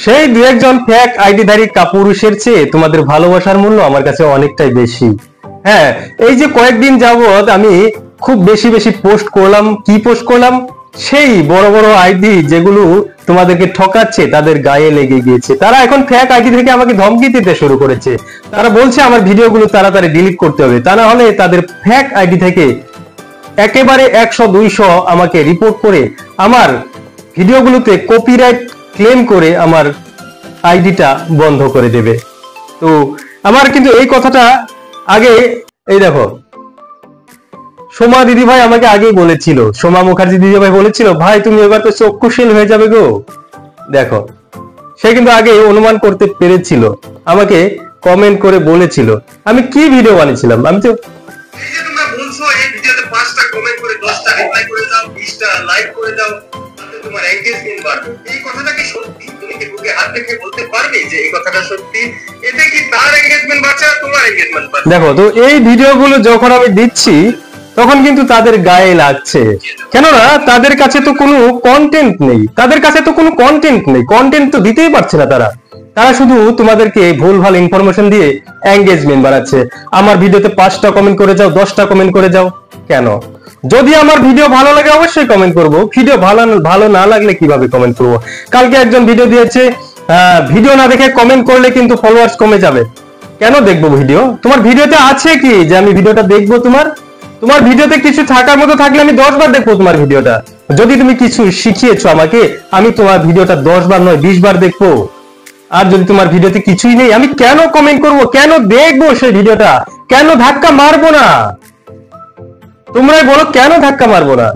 সেই দু একজন ফেক আইডিধারী কাপুরুষের চেয়ে তোমাদের ভালোবাসার মূল্য আমার কাছে অনেকটাই বেশি। হ্যাঁ, এই যে কয়েকদিন যাবত আমি খুব বেশি বেশি পোস্ট করলাম, কি পোস্ট করলাম, সেই বড় বড় আইডি যেগুলো তোমাদেরকে ঠকাচ্ছে তাদের গায়ে লেগে গিয়েছে। তারা এখন ফেক আইডি থেকে আমাকে ধমকি দিতে শুরু করেছে। তারা বলছে আমার ভিডিওগুলো তাড়াতাড়ি ডিলিট করতে হবে, তা না হলে তাদের ফেক আইডি থেকে একেবারে 100-200 আমাকে রিপোর্ট করে আমার ভিডিওগুলোতে কপিরাইট ক্লেম করে আমার আইডিটা বন্ধ করে দেবে। তো আমার কিন্তু এই কথাটা আগে, এই দেখো, সোমা দিদি ভাই আমাকে আগেই বলেছিল, সোমা মুখার্জি দিদি ভাই বলেছিল, ভাই তুমি এবার তো চক্ষুশীল হয়ে যাবে গো। দেখো, সে কিন্তু আগে অনুমান করতে পেরেছিল, আমাকে কমেন্ট করে বলেছিল আমি কি ভিডিও বানিয়েছিলাম। আমি তো তোমরা বলছো এই ভিডিওতে 5টা কমেন্ট করে 10টা রিপ্লাই করে দাও, 20টা লাইক করে দাও, তাতে তোমার এনগেজমেন্ট বাড়বে। এই কথাটা কি সত্যি? তুমি কি বুকে হাত রেখে বলতে পারবে যে এই কথাটা সত্যি? এতে কি তার এনগেজমেন্ট বাড়ছে আর তোমার এনগেজমেন্ট বাড়ছে? দেখো, তো এই ভিডিওগুলো যখন আমি দিচ্ছি তখন কিন্তু তাদের গায়ে লাগছে, কেননা তাদের কাছে তো কোনো কন্টেন্ট নেই, কন্টেন্ট তো দিতেই পারছে না। তারা শুধু তোমাদেরকে ভুলভাল ইনফরমেশন দিয়ে এঙ্গেজমেন্ট বাড়াচ্ছে। আমার ভিডিওতে 5টা কমেন্ট করে যাও, 10টা কমেন্ট করে যাও, কেন? যদি আমার ভিডিও ভালো লাগে অবশ্যই কমেন্ট করব, ভিডিও ভালো না লাগলে কিভাবে কমেন্ট করব? কালকে একজন ভিডিও দিয়েছে, ভিডিও না দেখে কমেন্ট করলে কিন্তু ফলোয়ার্স কমে যাবে। কেন দেখবো ভিডিও? তোমার ভিডিওতে আছে কি যে আমি ভিডিওটা দেখবো? তোমার ভিডিওতে কিছু থাকার মতো থাকলে আমি 10 বার দেখবো তোমার ভিডিওটা। যদি তুমি কিছু শিখিয়েছো আমাকে, আমি তোমার ভিডিওটা 10 বার নয় 20 বার দেখবো। আর যদি তোমার ভিডিওতে কিছুই নেই, আমি কেন কমেন্ট করব, কেন দেখবো সেই ভিডিওটা, কেন ধাক্কা মারবো না? তোমরাই বলো কেন ধাক্কা মারবো না?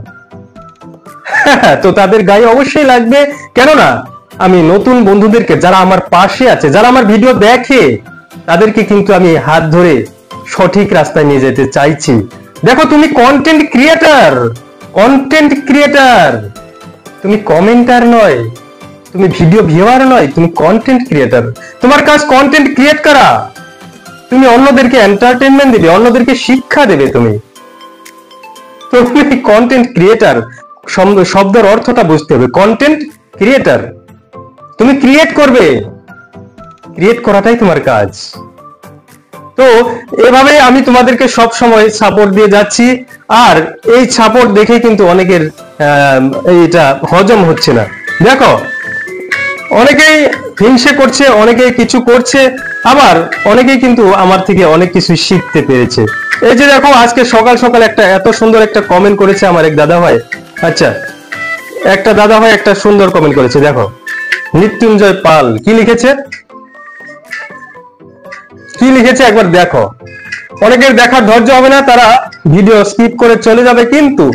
তো তাদের গায়ে অবশ্যই লাগবে, কেননা আমি নতুন বন্ধুদেরকে, যারা আমার পাশে আছে, যারা আমার ভিডিও দেখে, তাদেরকে কিন্তু আমি হাত ধরে সঠিক রাস্তায় নিয়ে যেতে চাইছি। দেখো, তুমি কন্টেন্ট ক্রিয়েটার, তুমি কমেন্টার নয়, তুমি ভিডিও ভিউয়ার নয়, তুমি কন্টেন্ট ক্রিয়েটার। তোমার কাজ কন্টেন্ট ক্রিয়েট করা। তুমি অন্যদেরকে এন্টারটেইনমেন্ট দেবে, অন্যদেরকে শিক্ষা দেবে। তুমি কন্টেন্ট ক্রিয়েটার, শব্দের অর্থটা বুঝতে হবে। কন্টেন্ট ক্রিয়েটার, তুমি ক্রিয়েট করবে, ক্রিয়েট করাটাই তোমার কাজ। তো এভাবে আমি তোমাদেরকে সব সময় সাপোর্ট দিয়ে যাচ্ছি, আর এই সাপোর্ট দেখে কিন্তু অনেকের এটা হজম হচ্ছে না। দেখো, অনেকেই হিংসে করছে, অনেকেই কিছু করছে, আবার অনেকেই কিন্তু আমার থেকে অনেক কিছু শিখতে পেরেছে। এই যে দেখো, আজকে সকাল সকাল একটা এত সুন্দর একটা কমেন্ট করেছে আমার এক দাদা ভাই। আচ্ছা, একটা দাদা ভাই একটা সুন্দর কমেন্ট করেছে, দেখো, মৃত্যুঞ্জয় পাল কি লিখেছে, একবার দেখো। অনেকের দেখার ধৈর্য হবে না, তারা ভিডিও স্কিপ করে চলে যাবে, কিন্তু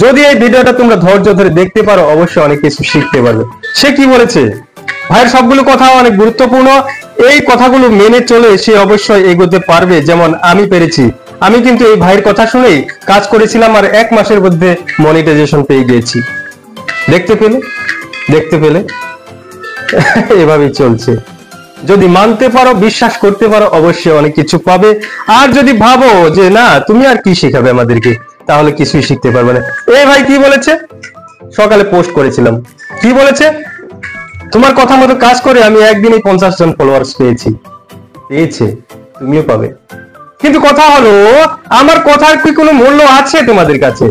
যদি এই ভিডিওটা তোমরা ধৈর্য ধরে দেখতে পারো, অবশ্যই অনেক কিছু শিখতে পারবে। সে কি বলেছে? ভাইয়ের সবগুলো কথা অনেক গুরুত্বপূর্ণ, এই কথাগুলো মেনে চলে সে অবশ্যই এগোতে পারবে, যেমন আমি পেরেছি। আমি কিন্তু এই ভাইয়ের কথা শুনেই কাজ করেছিলাম, আর 1 মাসের মধ্যে মনিটাইজেশন পেয়ে গিয়েছি। দেখতে পেলে এভাবেই চলছে। যদি মানতে পারো, বিশ্বাস করতে পারো, অবশ্যই অনেক কিছু পাবে। আর যদি ভাবো যে না, তুমি আর কি শিখাবে আমাদেরকে, তাহলে কিছুই শিখতে পারবে না। এই ভাই কি বলেছে? সকালে পোস্ট করেছিলাম, কি বলেছে? তোমার কথা মতো কাজ করে আমি একদিনই 50 জন ফলোয়ার্স পেয়েছে, তুমিও পাবে। কিন্তু কথা হলো, আমার কথার কি কোনো মূল্য আছে তোমাদের কাছে?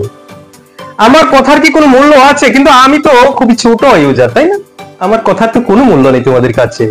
আমার কথার কি কোনো মূল্য আছে? কিন্তু আমি তো খুবই ছোট ইউজার, তাই না? আমার কথার তো কোনো মূল্য নেই তোমাদের কাছে।